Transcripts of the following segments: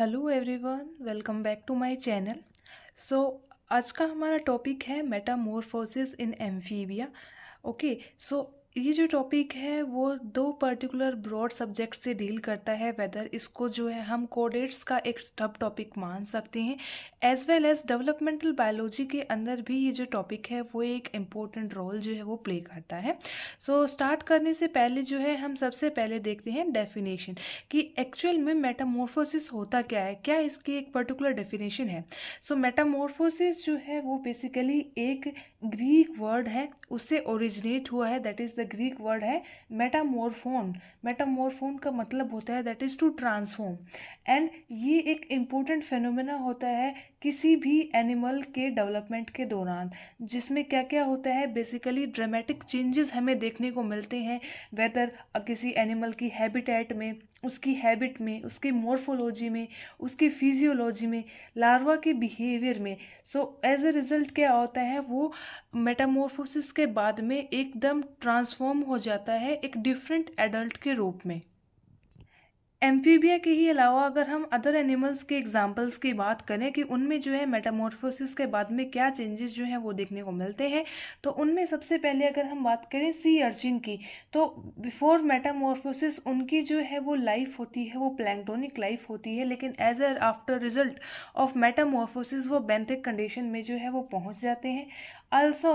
Hello everyone, welcome back to my channel. So आज का हमारा टॉपिक है metamorphosis in amphibia. Okay, so ये जो टॉपिक है वो दो पर्टिकुलर ब्रॉड सब्जेक्ट से डील करता है। वेदर इसको जो है हम कोडेट्स का एक सब टॉपिक मान सकते हैं, as well as developmental biology के अंदर भी ये जो टॉपिक है वो एक इम्पोर्टेंट रोल जो है वो प्ले करता है। सो स्टार्ट करने से पहले जो है हम सबसे पहले देखते हैं डेफिनेशन कि एक्चुअल में मेटामॉर्फोसिस होता क्या है, क्या इसकी एक पर्टिकुलर डेफिनेशन है। सो मेटामॉर्फोसिस जो है वो बेसिकली एक ग्रीक वर्ड है, उससे ओरिजिनेट हुआ है। That is the Greek word है मेटामॉर्फोन। मेटामॉर्फोन का मतलब होता है that is to transform. And ये एक इम्पोर्टेंट फिनोमेना होता है किसी भी एनिमल के डेवलपमेंट के दौरान, जिसमें क्या क्या होता है, बेसिकली ड्रामेटिक चेंजेस हमें देखने को मिलते हैं। वेदर किसी एनिमल की हैबिटेट में, उसकी हैबिट में, उसकी मॉर्फोलॉजी में, उसकी फिजियोलॉजी में, लार्वा के बिहेवियर में। सो एज अ रिजल्ट क्या होता है, वो मेटामॉर्फोसिस के बाद में एकदम ट्रांसफॉर्म हो जाता है एक डिफरेंट एडल्ट के रूप में। एम्फीबिया के ही अलावा अगर हम अदर एनिमल्स के एग्जांपल्स की बात करें कि उनमें जो है मेटामॉर्फोसिस के बाद में क्या चेंजेस जो हैं वो देखने को मिलते हैं, तो उनमें सबसे पहले अगर हम बात करें सी अर्चिन की, तो बिफोर मेटामॉर्फोसिस उनकी जो है वो लाइफ होती है वो प्लैंक्टोनिक लाइफ होती है, लेकिन as a after result of metamorphosis वो बेंथिक कंडीशन में जो है वो पहुंच जाते हैं। आल्सो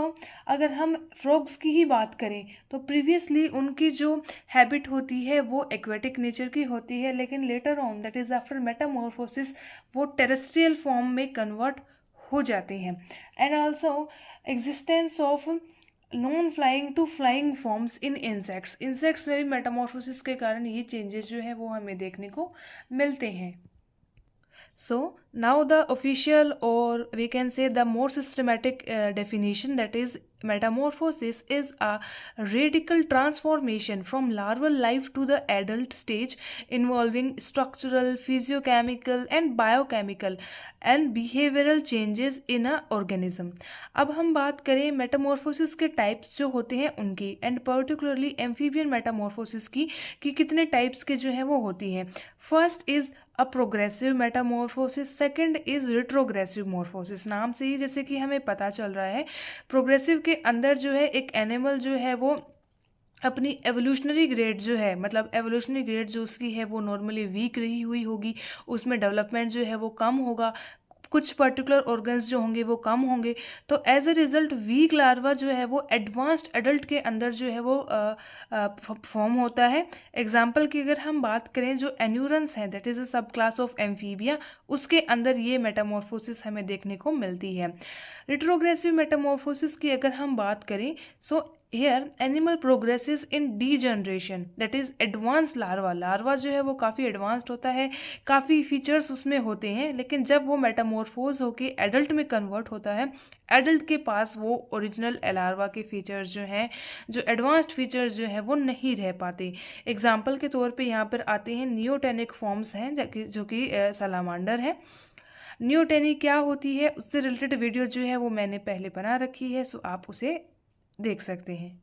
अगर हम फ्रॉग्स की ही बात करें तो प्रीवियसली उनकी जो हैबिट होती है वो एक्वेटिक नेचर की होती है, लेकिन later on that is after metamorphosis वो टेरेस्ट्रियल फॉर्म में कन्वर्ट हो जाते हैं। And also existence of non flying to flying forms in insects. Insects में भी मेटामॉर्फोसिस के कारण ये चेंजेस जो है वो हमें देखने को मिलते हैं। So now the official, or we can say the more systematic definition, that is metamorphosis is a radical transformation from larval life to the adult stage involving structural, physiochemical and biochemical and behavioral changes in a organism. अब हम बात करें Metamorphosis के types जो होते हैं उनकी, and particularly amphibian Metamorphosis की कि कितने टाइप्स के जो है वो होती हैं। First is a progressive metamorphosis, second is retrogressive morphosis. नाम से ही जैसे कि हमें पता चल रहा है, प्रोग्रेसिव के अंदर जो है एक एनिमल जो है वो अपनी एवोल्यूशनरी ग्रेड जो है, मतलब एवोल्यूशनरी ग्रेड जो उसकी है वो नॉर्मली वीक रही हुई होगी, उसमें डेवलपमेंट जो है वो कम होगा, कुछ पर्टिकुलर ऑर्गन्स जो होंगे वो कम होंगे। तो as a result weak larva जो है वो एडवांस्ड एडल्ट के अंदर जो है वो फॉर्म होता है। एग्जाम्पल की अगर हम बात करें, जो एन्यूरंस है दैट इज अ सब क्लास ऑफ एम्फीबिया, उसके अंदर ये मेटामॉर्फोसिस हमें देखने को मिलती है। रिट्रोग्रेसिव मेटामॉर्फोसिस की अगर हम बात करें, so here animal progresses in D generation, that is advance larva. Larva जो है वो काफ़ी एडवांस्ड होता है, काफ़ी फीचर्स उसमें होते हैं, लेकिन जब वो मेटामॉर्फोज होके एडल्ट में कन्वर्ट होता है, एडल्ट के पास वो ओरिजिनल लार्वा के फीचर्स जो हैं, जो एडवांस्ड फीचर्स जो हैं वो नहीं रह पाते। एग्जाम्पल के तौर पे यहाँ पर आते हैं नियोटेनिक फॉर्म्स हैं जो कि सलामांडर है। नियोटेनी क्या होती है उससे रिलेटेड वीडियो जो है वो मैंने पहले बना रखी है, सो आप उसे देख सकते हैं।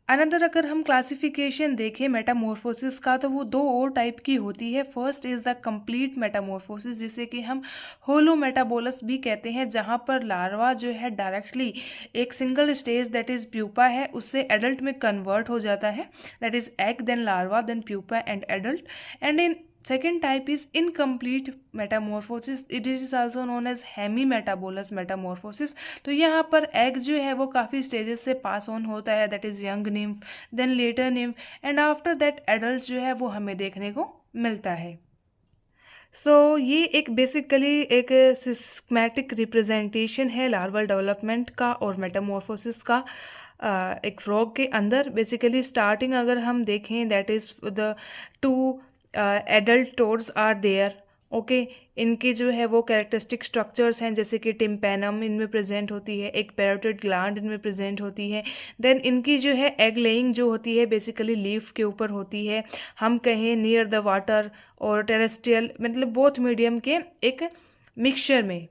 अनदर अगर हम क्लासिफिकेशन देखें मेटामॉर्फोसिस का, तो वो दो और टाइप की होती है। First is the complete Metamorphosis, जिसे कि हम होलो मेटाबोलस भी कहते हैं, जहाँ पर लार्वा जो है डायरेक्टली एक single stage that is pupa है उससे एडल्ट में कन्वर्ट हो जाता है, that is egg then larva then pupa and adult. And in second type is incomplete metamorphosis, it is also known as hemimetabolous metamorphosis। तो यहाँ पर एग जो है वो काफ़ी स्टेजेस से पास ऑन होता है, that is young nymph then later nymph and after that adult जो है वो हमें देखने को मिलता है। सो ये एक बेसिकली एक सिस्टमैटिक रिप्रेजेंटेशन है लार्वल डेवलपमेंट का और मेटामॉर्फोसिस का एक फ्रॉग के अंदर। बेसिकली स्टार्टिंग अगर हम देखें, that is the two adult toads are there. Okay, इनके जो है वो कैरेक्टरिस्टिक स्ट्रक्चर्स हैं, जैसे कि टिम्पेनम इनमें प्रेजेंट होती है, एक पैरोटिड ग्लैंड इनमें प्रेजेंट होती है। देन इनकी जो है एग लेइंग जो होती है बेसिकली लीफ के ऊपर होती है, हम कहें नियर द वाटर और टेरेस्ट्रियल, मतलब बोथ मीडियम के एक मिक्सचर में।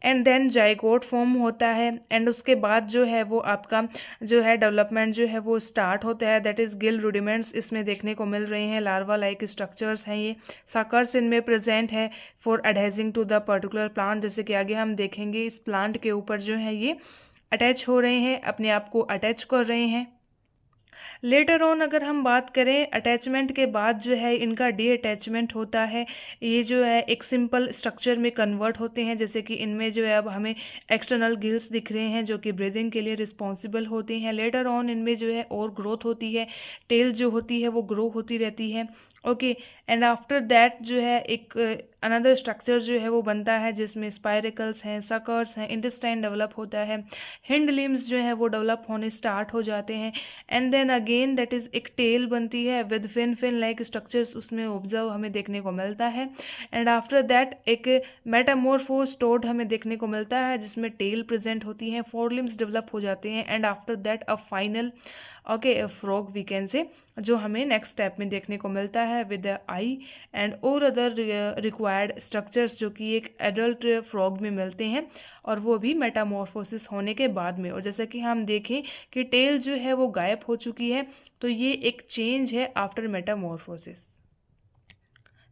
एंड देन जाइगोट फॉर्म होता है, एंड उसके बाद जो है वो आपका जो है डेवलपमेंट जो है वो स्टार्ट होता है, दैट इज़ गिल रुडिमेंट्स इसमें देखने को मिल रहे हैं, लार्वा लाइक स्ट्रक्चर्स हैं ये, साकर्स इनमें प्रेजेंट है for adhering to the particular plant, जैसे कि आगे हम देखेंगे इस प्लांट के ऊपर जो है ये अटैच हो रहे हैं, अपने आप को अटैच कर रहे हैं। लेटर ऑन अगर हम बात करें अटैचमेंट के बाद जो है इनका डी अटैचमेंट होता है, ये जो है एक सिंपल स्ट्रक्चर में कन्वर्ट होते हैं, जैसे कि इनमें जो है अब हमें एक्सटर्नल गिल्स दिख रहे हैं जो कि ब्रीदिंग के लिए रिस्पॉन्सिबल होते हैं। लेटर ऑन इनमें जो है और ग्रोथ होती है, टेल जो होती है वो ग्रो होती रहती है। ओके, एंड आफ्टर दैट जो है एक अनदर स्ट्रक्चर जो है वो बनता है जिसमें स्पाइरिकल्स हैं, सकर्स हैं, इंटेस्टाइन डेवलप होता है, हिंड लिम्स जो है वो डेवलप होने स्टार्ट हो जाते हैं, and then again that is एक टेल बनती है with fin fin like structures उसमें ऑब्जर्व हमें देखने को मिलता है, एंड आफ्टर दैट एक मेटामॉर्फोस टोड हमें देखने को मिलता है जिसमें टेल प्रेजेंट होती है, फोर लिम्स डेवलप हो जाते हैं, and after that a final okay frog we can say जो हमें नेक्स्ट स्टेप में देखने को मिलता है विद आई एंड और अदर रिक्वायर्ड स्ट्रक्चर्स जो कि एक एडल्ट फ्रॉग में मिलते हैं, और वो भी मेटामॉर्फोसिस होने के बाद में। और जैसा कि हम देखें कि टेल जो है वो गायब हो चुकी है, तो ये एक चेंज है आफ्टर मेटामॉर्फोसिस।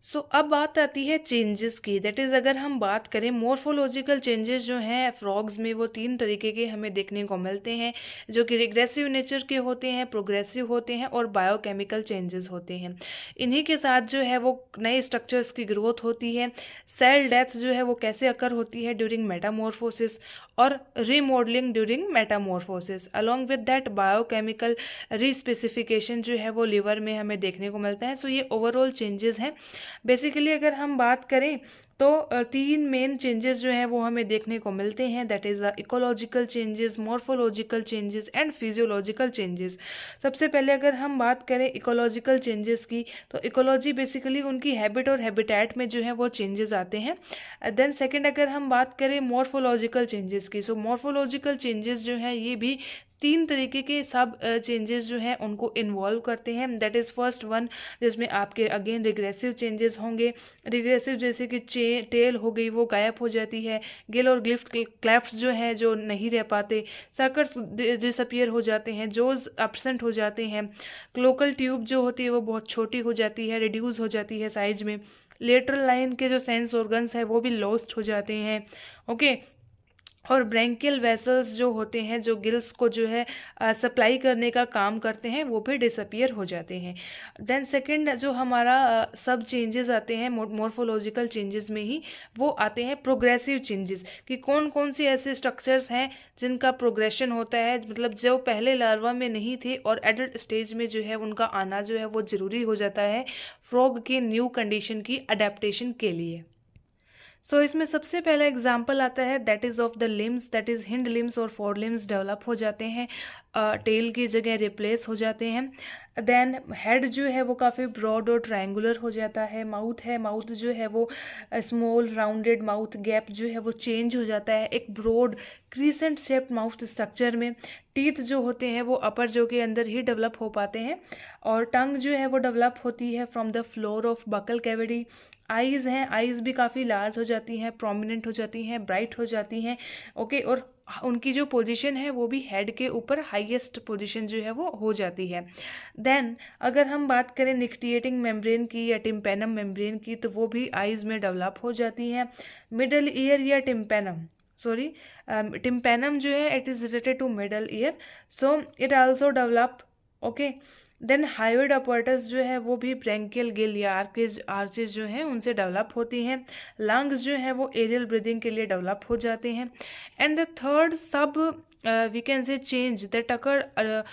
सो अब बात आती है चेंजेस की, दैट इज़ अगर हम बात करें मोर्फोलॉजिकल चेंजेस जो हैं फ्रॉग्स में वो तीन तरीके के हमें देखने को मिलते हैं, जो कि रिग्रेसिव नेचर के होते हैं, प्रोग्रेसिव होते हैं और बायोकेमिकल चेंजेस होते हैं। इन्हीं के साथ जो है वो नए स्ट्रक्चर्स की ग्रोथ होती है, सेल डेथ जो है वो कैसे अकर होती है ड्यूरिंग मेटामॉर्फोसिस, और remodelling during metamorphosis, along with that biochemical respecification जो है वो लिवर में हमें देखने को मिलता है। सो ये ओवरऑल चेंजेस हैं। बेसिकली अगर हम बात करें तो तीन मेन चेंजेस जो हैं वो हमें देखने को मिलते हैं, that is the ecological changes, morphological changes and physiological changes. सबसे पहले अगर हम बात करें इकोलॉजिकल चेंजेस की, तो इकोलॉजी बेसिकली उनकी हैबिट और हैबिटेट में जो है वो चेंजेस आते हैं। देन सेकंड अगर हम बात करें मॉर्फोलॉजिकल चेंजेस की, सो मॉर्फोलॉजिकल चेंजेस जो हैं ये भी तीन तरीके के सब चेंजेस जो हैं उनको इन्वॉल्व करते हैं, दैट इज़ फर्स्ट वन जिसमें आपके अगेन रिग्रेसिव चेंजेस होंगे। रिग्रेसिव जैसे कि टेल हो गई वो गायब हो जाती है, गिल और गिफ्ट क्लेफ्ट्स जो हैं जो नहीं रह पाते, सर्कस डिसअपियर हो जाते हैं, जोज एब्सेंट हो जाते हैं, क्लोकल ट्यूब जो होती है वो बहुत छोटी हो जाती है, रिड्यूस हो जाती है साइज में, लेटरल लाइन के जो सेंस ऑर्गन्स हैं वो भी लॉस्ट हो जाते हैं। ओके, और ब्रैंकियल वेसल्स जो होते हैं जो गिल्स को जो है सप्लाई करने का काम करते हैं वो भी डिसअपियर हो जाते हैं। देन सेकंड जो हमारा सब चेंजेस आते हैं मॉर्फोलॉजिकल चेंजेस में ही, वो आते हैं प्रोग्रेसिव चेंजेस, कि कौन कौन सी ऐसे स्ट्रक्चर्स हैं जिनका प्रोग्रेशन होता है, मतलब जो पहले लार्वा में नहीं थे और एडल्ट स्टेज में जो है उनका आना जो है वो ज़रूरी हो जाता है फ्रॉग के न्यू कंडीशन की अडेप्टेशन के लिए। सो इसमें सबसे पहला एग्जाम्पल आता है that is of the limbs, that is hind limbs और फोर लिम्स डेवलप हो जाते हैं, टेल की जगह रिप्लेस हो जाते हैं। देन हेड जो है वो काफ़ी ब्रॉड और ट्रायंगुलर हो जाता है, माउथ है, माउथ जो है वो स्मॉल राउंडेड माउथ, गैप जो है वो चेंज हो जाता है एक broad crescent shaped mouth structure में। टीथ जो होते हैं वो अपर जो के अंदर ही डेवलप हो पाते हैं, और टंग जो है वो डेवलप होती है from the floor of buccal cavity. Eyes हैं, आइज़ भी काफ़ी लार्ज हो जाती हैं, प्रोमिनेंट हो जाती हैं, ब्राइट हो जाती हैं। ओके, और उनकी जो पोजीशन है वो भी हेड के ऊपर हाईएस्ट पोजीशन जो है वो हो जाती है। देन अगर हम बात करें निक्टिएटिंग मेम्ब्रेन की या टिम्पेनम मेम्ब्रेन की, तो वो भी आइज़ में डेवलप हो जाती हैं। मिडल ईयर या टिम्पेनम, सॉरी टिम्पेनम जो है it is related to middle ear, so it also develop. Okay, then hyoid apparatus जो है वो भी ब्रैंकियल गिल या आर्चेज जो हैं उनसे डेवलप होती हैं। लंग्स जो है वो एरियल ब्रीदिंग के लिए डेवलप हो जाते हैं। And the third sub we can say change that occur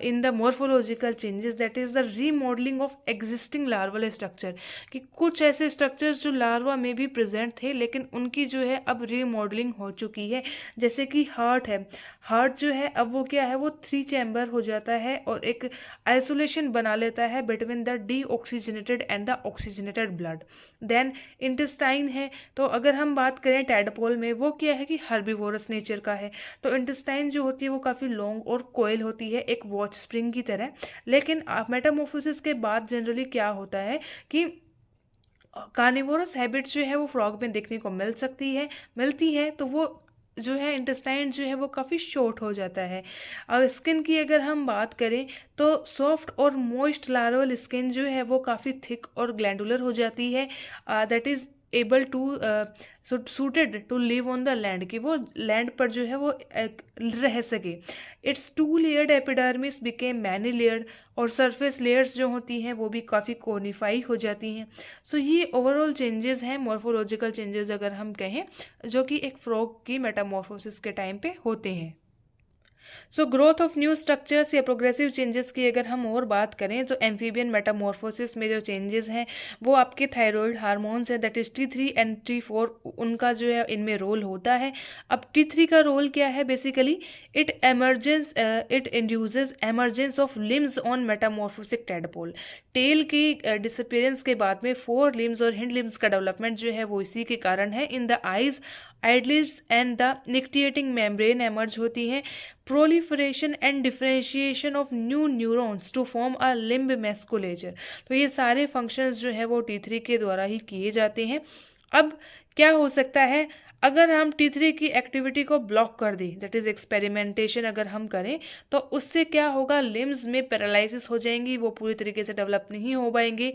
in the morphological changes, that is the remodelling of existing larval structure, कि कुछ ऐसे स्ट्रक्चर्स जो लार्वा में भी प्रेजेंट थे लेकिन उनकी जो है अब रीमॉडलिंग हो चुकी है। जैसे कि हार्ट है, हार्ट जो है अब वो क्या है, वो 3 चैम्बर हो जाता है और एक आइसोलेशन बना लेता है between the deoxygenated and the oxygenated blood. Then intestine है, तो अगर हम बात करें टैडपोल में, वो क्या है कि हर्बीवोरस नेचर का है, तो इंटेस्टाइन जो होती है वो काफ़ी लॉन्ग और कोयल होती है एक वॉच स्प्रिंग की तरह। लेकिन मेटामॉर्फोसिस के बाद जनरली क्या होता है कि कार्निवोरस हैबिट जो है वो फ्रॉग में देखने को मिलती है, तो वो जो है इंटेस्टाइन जो है वो काफ़ी शॉर्ट हो जाता है। और स्किन की अगर हम बात करें तो सॉफ्ट और मॉइस्ट लार्वल स्किन जो है वो काफ़ी थिक और ग्लैंडुलर हो जाती है, that is able to suited to live on the land, कि वो लैंड पर जो है वो रह सके। Its two layered epidermis became many layered, और सरफेस लेयर्स जो होती हैं वो भी काफ़ी कोनिफाई हो जाती हैं। सो ये ओवरऑल चेंजेस हैं, मॉर्फोलॉजिकल चेंजेस अगर हम कहें, जो कि एक फ्रॉग की मेटामॉर्फोसिस के टाइम पे होते हैं। So growth of new structures या प्रोग्रेसिव चेंजेस की अगर हम और बात करें तो एम्फीबियन मेटामॉर्फोसिस में जो चेंजेस हैं वो आपके थायराइड हार्मोन्स हैं, that is T3 and T4, उनका जो है इनमें रोल होता है। अब T3 का रोल क्या है? Basically it induces emergence of limbs on metamorphic tadpole. Tail की डिसअपियरेंस के बाद में 4 लिम्स और हिंड लिम्स का डेवलपमेंट जो है वो इसी के कारण है। In the eyes eyelids and the nictitating membrane emerge होती हैं। Proliferation and differentiation of new neurons to form a limb musculature, तो ये सारे फंक्शंस जो है वो T3 के द्वारा ही किए जाते हैं। अब क्या हो सकता है अगर हम T3 की एक्टिविटी को ब्लॉक कर दें, दैट इज एक्सपेरिमेंटेशन अगर हम करें, तो उससे क्या होगा? लिम्स में पैरालिसिस हो जाएंगी, वो पूरी तरीके से डेवलप नहीं हो पाएंगे,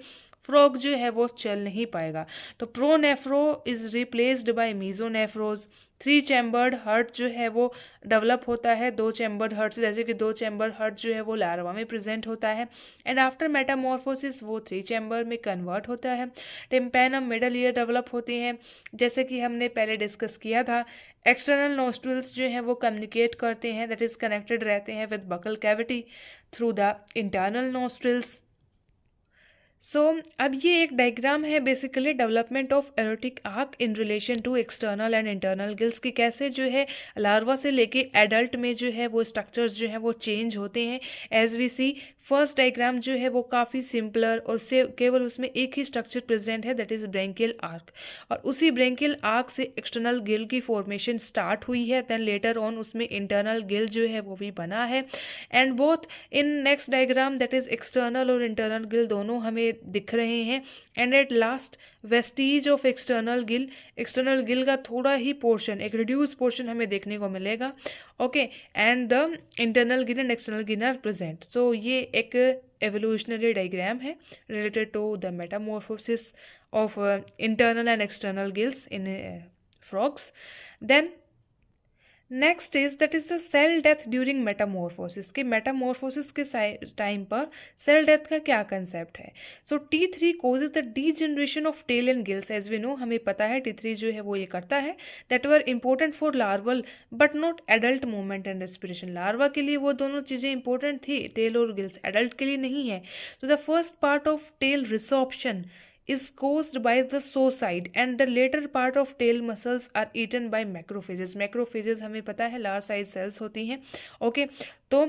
फ्रॉग जो है वो चल नहीं पाएगा। तो pronephros is replaced by mesonephros. 3 chambered heart जो है वो डेवलप होता है 2 चैम्बर्ड हर्ट से, जैसे कि 2 चैम्बर्ड हर्ट जो है वो लार्वा में प्रेजेंट होता है, एंड आफ्टर मेटामॉर्फोसिस वो 3 चैम्बर में कन्वर्ट होता है। टिम्पैनम मिडल ईयर डेवलप होते हैं, जैसे कि हमने पहले डिस्कस किया था। एक्सटर्नल नोस्ट्रल्स जो हैं वो कम्युनिकेट करते हैं, दैट इज कनेक्टेड रहते हैं with buccal cavity through the internal nostrils. So अब ये एक डायग्राम है basically development of aortic arch in relation to external and internal gills, की कैसे जो है लार्वा से लेके एडल्ट में जो है वो स्ट्रक्चर्स जो है वो चेंज होते हैं। As we see first diagram जो है वो काफ़ी सिंपलर और से केवल उसमें एक ही स्ट्रक्चर प्रेजेंट है, दैट इज ब्रेंकियल आर्क, और उसी ब्रेंकियल आर्क से एक्सटर्नल गिल की फॉर्मेशन स्टार्ट हुई है, देन लेटर ऑन उसमें इंटरनल गिल जो है वो भी बना है। And both in next diagram that is external और इंटरनल गिल दोनों हमें दिख रहे हैं। And at last Vestige of external Gill का थोड़ा ही पोर्शन, एक रिड्यूस पोर्शन हमें देखने को मिलेगा। Okay, and the internal gill and external gill are present. So ये एक एवोल्यूशनरी डायग्राम है related to the metamorphosis of internal and external gills in frogs. Then next is that is the cell death during metamorphosis, के metamorphosis के time पर cell death का क्या concept है? So T3 causes the degeneration of tail and gills. As we know, हमें पता है T3 जो है वो ये करता है, that were important for larval but not adult movement and respiration. Larva के लिए वो दोनों चीज़ें इंपॉर्टेंट थी, टेल और गिल्स, एडल्ट के लिए नहीं है। तो the first part of tail resorption is caused by the zoocyte and the later part of tail muscles are eaten by macrophages. macrophages हमें पता है लार्ज साइज सेल्स होती हैं। ओके, तो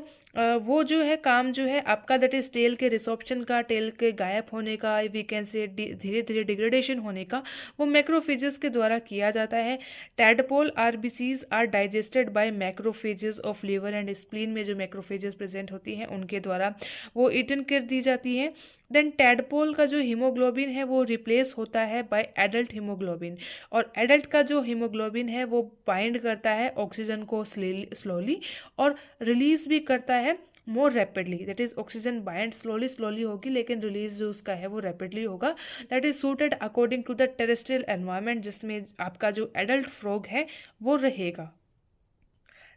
वो जो है काम जो है आपका दैट इज टेल के रिसॉर्प्शन का, टेल के गायब होने का, वी कैन से धीरे धीरे डिग्रेडेशन होने का, वो मैक्रोफेजेस के द्वारा किया जाता है। Tadpole RBCs are digested by macrophages of liver and spleen में जो मैक्रोफेजेस प्रेजेंट होती हैं उनके द्वारा वो ईटन कर दी जाती है। देन टैडपोल का जो हीमोग्लोबिन है वो रिप्लेस होता है बाय एडल्ट हीमोग्लोबिन, और एडल्ट का जो हीमोग्लोबिन है वो बाइंड करता है ऑक्सीजन को स्लोली और रिलीज भी करता है more rapidly, that is oxygen bind slowly होगी लेकिन रिलीज जो उसका है वो रैपिडली होगा, that is suited according to the terrestrial environment जिसमें आपका जो एडल्ट फ्रॉग है वो रहेगा।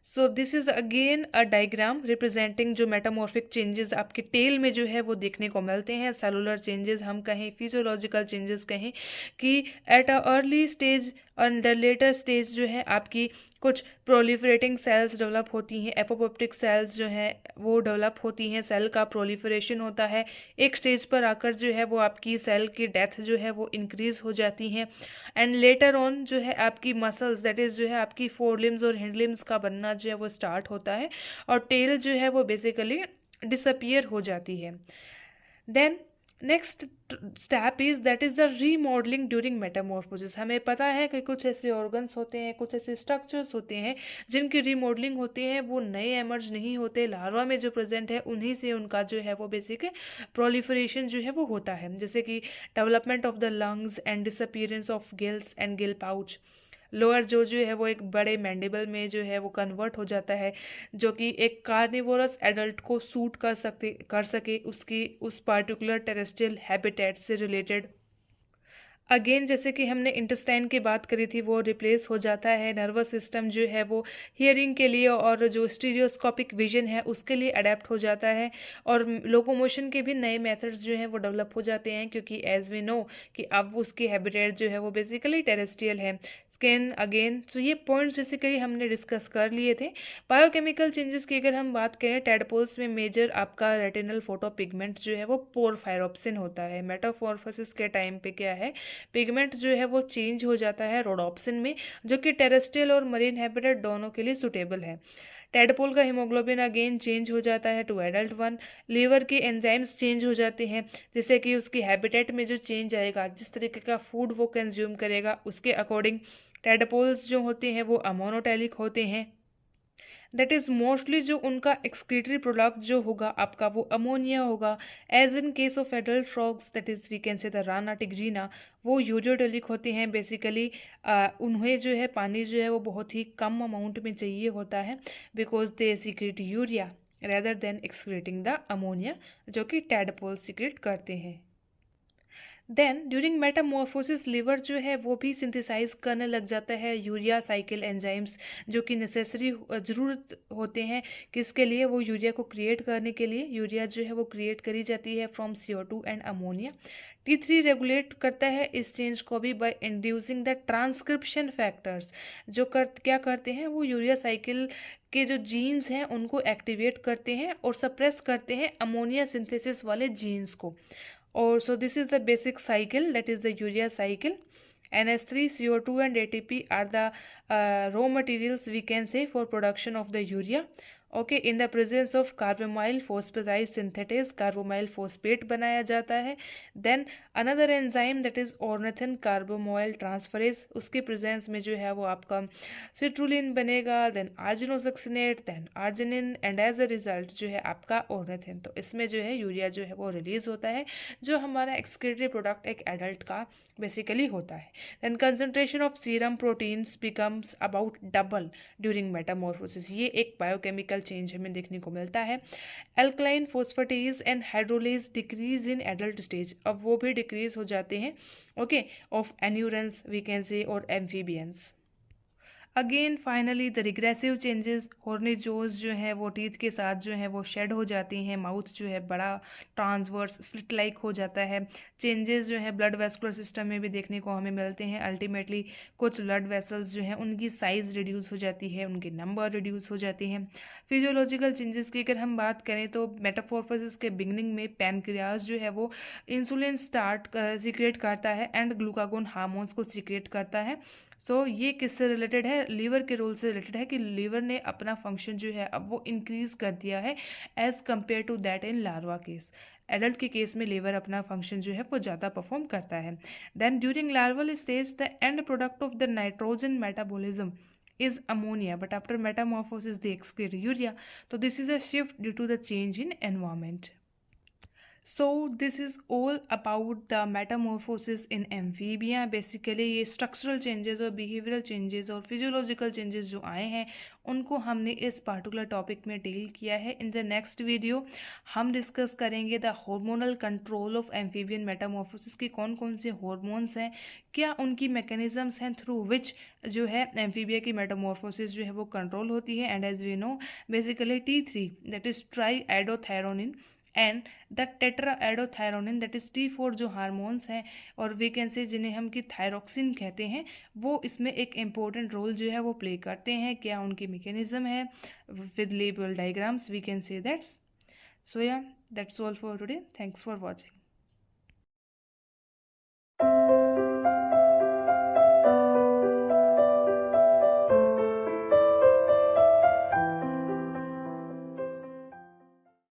So this is again a diagram representing जो मेटामॉर्फिक चेंजेस आपके टेल में जो है वो देखने को मिलते हैं। सेलुलर चेंजेस हम कहें, फिजियोलॉजिकल चेंजेस कहें, कि एट अ अर्ली स्टेज और द लेटर स्टेज जो है आपकी कुछ प्रोलिफरेटिंग सेल्स डेवलप होती हैं, एपोप्टोटिक सेल्स जो हैं वो डेवलप होती हैं, सेल का प्रोलिफरेशन होता है। एक स्टेज पर आकर जो है वो आपकी सेल की डेथ जो है वो इंक्रीज हो जाती हैं, एंड लेटर ऑन जो है आपकी मसल्स दैट इज़ जो है आपकी फोर लिम्स और हिंड लिम्स का बनना जो है वो स्टार्ट होता है, और टेल जो है वो बेसिकली डिसअपियर हो जाती है। Then next step is that is the remodelling during metamorphosis. हमें पता है कि कुछ ऐसे ऑर्गन्स होते हैं, कुछ ऐसे स्ट्रक्चर्स होते हैं जिनकी रीमॉडलिंग होती है, वो नए एमर्ज नहीं होते, लार्वा में जो प्रेजेंट है उन्हीं से उनका जो है वो बेसिक प्रोलिफरेशन जो है वो होता है, जैसे कि development of the lungs and disappearance of gills and Gill pouch. Lower जो है वो एक बड़े मैंडिबल में जो है वो कन्वर्ट हो जाता है, जो कि एक कार्निवोरस एडल्ट को सूट कर सके उसकी उस पार्टिकुलर टेरेस्ट्रियल हैबिटेट से रिलेटेड। अगेन जैसे कि हमने इंटेस्टाइन की बात करी थी, वो रिप्लेस हो जाता है। नर्वस सिस्टम जो है वो हियरिंग के लिए और जो स्टीरियोस्कोपिक विजन है उसके लिए अडेप्ट हो जाता है, और लोकोमोशन के भी नए मेथड्स जो हैं वो डेवलप हो जाते हैं, क्योंकि एज वी नो कि अब उसकी हैबिटेट जो है वो बेसिकली टेरेस्ट्रियल है। स्किन अगेन, सो ये पॉइंट्स बेसिकली हमने डिस्कस कर लिए थे। बायोकेमिकल चेंजेस की अगर हम बात करें, टेडपोल्स में मेजर आपका रेटिनल फोटोपिगमेंट जो है वो पोरफायरोप्सिन होता है। मेटामॉर्फोसिस के टाइम पे क्या है, पिगमेंट जो है वो चेंज हो जाता है रोडोप्सिन में, जो कि टेरेस्ट्रियल और मरीन हैबिटेट दोनों के लिए सुटेबल है। टेडपोल का हीमोग्लोबिन अगेन चेंज हो जाता है टू एडल्ट वन। लीवर के एंजाइम्स चेंज हो जाते हैं, जैसे कि उसकी हैबिटेट में जो चेंज आएगा, जिस तरीके का फूड वो कंज्यूम करेगा उसके अकॉर्डिंग टेडपोल्स जो होते हैं वो अमोनोटैलिक होते हैं। दैट इज़ मोस्टली जो उनका एक्सक्रीटरी प्रोडक्ट जो होगा आपका वो अमोनिया होगा। As in case of adult frogs, that is we can say the rana tigrina, वो यूरियोडेलिक होते हैं बेसिकली। उन्हें जो है पानी जो है वो बहुत ही कम अमाउंट में चाहिए होता है, because they secret urea rather than excreting the ammonia, जो कि टैडपोल सीक्रेट करते हैं। देन ड्यूरिंग मेटामॉर्फोसिस लिवर जो है वो भी सिंथेसाइज करने लग जाता है यूरिया साइकिल एंजाइम्स, जो कि नेसेसरी ज़रूरत होते हैं किसके लिए, वो यूरिया को क्रिएट करने के लिए। यूरिया जो है वो क्रिएट करी जाती है from CO2 and ammonia. T3 regulate करता है इस चेंज को भी by inducing the transcription factors, जो क्या करते हैं, वो यूरिया साइकिल के जो जीन्स हैं उनको एक्टिवेट करते हैं और सप्रेस करते हैं अमोनिया सिंथेसिस वाले जीन्स को। और so this is the basic cycle, that is the urea cycle. NH3, CO2 and ATP are the raw materials we can say for production of the urea. Okay, in the presence of carbamoyl phosphatase synthetase carbamoyl phosphate बनाया जाता है। Then another enzyme that is ornithine carbamoyl transferase, उसके presence में जो है वो आपका citrulline बनेगा, then argininosuccinate, then arginine, and as a result जो है आपका ऑर्निथिन। तो इसमें जो है यूरिया जो है वो रिलीज होता है, जो हमारा एक्सक्रीटरी प्रोडक्ट एक एडल्ट का बेसिकली होता है। Then concentration of serum proteins becomes about double during metamorphosis. ये एक बायोकेमिकल चेंज हमें देखने को मिलता है। Alkaline phosphatase and hydrolase decrease in adult stage, अब वो भी डिक्रीज हो जाते हैं, okay, of anurans we can say और amphibians. Again finally the regressive changes, horny jaws जो है वो टीथ के साथ जो है वो शेड हो जाती हैं, माउथ जो है बड़ा ट्रांसवर्स स्लिट लाइक हो जाता है। चेंजेस जो है ब्लड वेस्कुलर सिस्टम में भी देखने को हमें मिलते हैं। अल्टीमेटली कुछ ब्लड वेसल्स जो हैं उनकी साइज़ रिड्यूस हो जाती है, उनके नंबर रिड्यूस हो जाते हैं। फिजियोलॉजिकल चेंजेस की अगर हम बात करें तो मेटामॉर्फोसिस के बिगनिंग में पैनक्रियाज जो है वो इंसुलिन सीक्रेट करता है एंड ग्लूकागोन हार्मोन्स को सीक्रेट करता है। ये किससे रिलेटेड है, लीवर के रोल से रिलेटेड है, कि लीवर ने अपना फंक्शन जो है अब वो इंक्रीज कर दिया है as compare to that in larva case. Adult के केस में लीवर अपना फंक्शन जो है वो ज़्यादा परफॉर्म करता है। Then during larval stage the end product of the nitrogen metabolism is ammonia, but after metamorphosis they excrete urea. So this is a shift due to the change in environment. So this is all about the Metamorphosis in amphibia. Basically ये structural changes और behavioural changes और physiological changes जो आए हैं उनको हमने इस particular topic में डील किया है। इन द नेक्स्ट वीडियो हम डिस्कस करेंगे the hormonal control of amphibian Metamorphosis की कौन कौन से हार्मोन्स हैं, क्या उनकी मैकेनिज्म्स हैं थ्रू विच जो है एम्फीबिया की मेटामॉर्फोसिस जो है वो कंट्रोल होती है। And as we know basically T3 that is triiodothyronine and the tetraiodothyronine that is T4 जो हार्मोन्स हैं और वी कैन से जिन्हें हम कि थायरोक्सिन कहते हैं, वो इसमें एक इम्पोर्टेंट रोल जो है वो प्ले करते हैं। क्या उनकी मैकेनिज्म है, with label diagrams we can say that's. So yeah that's all for today, thanks for watching.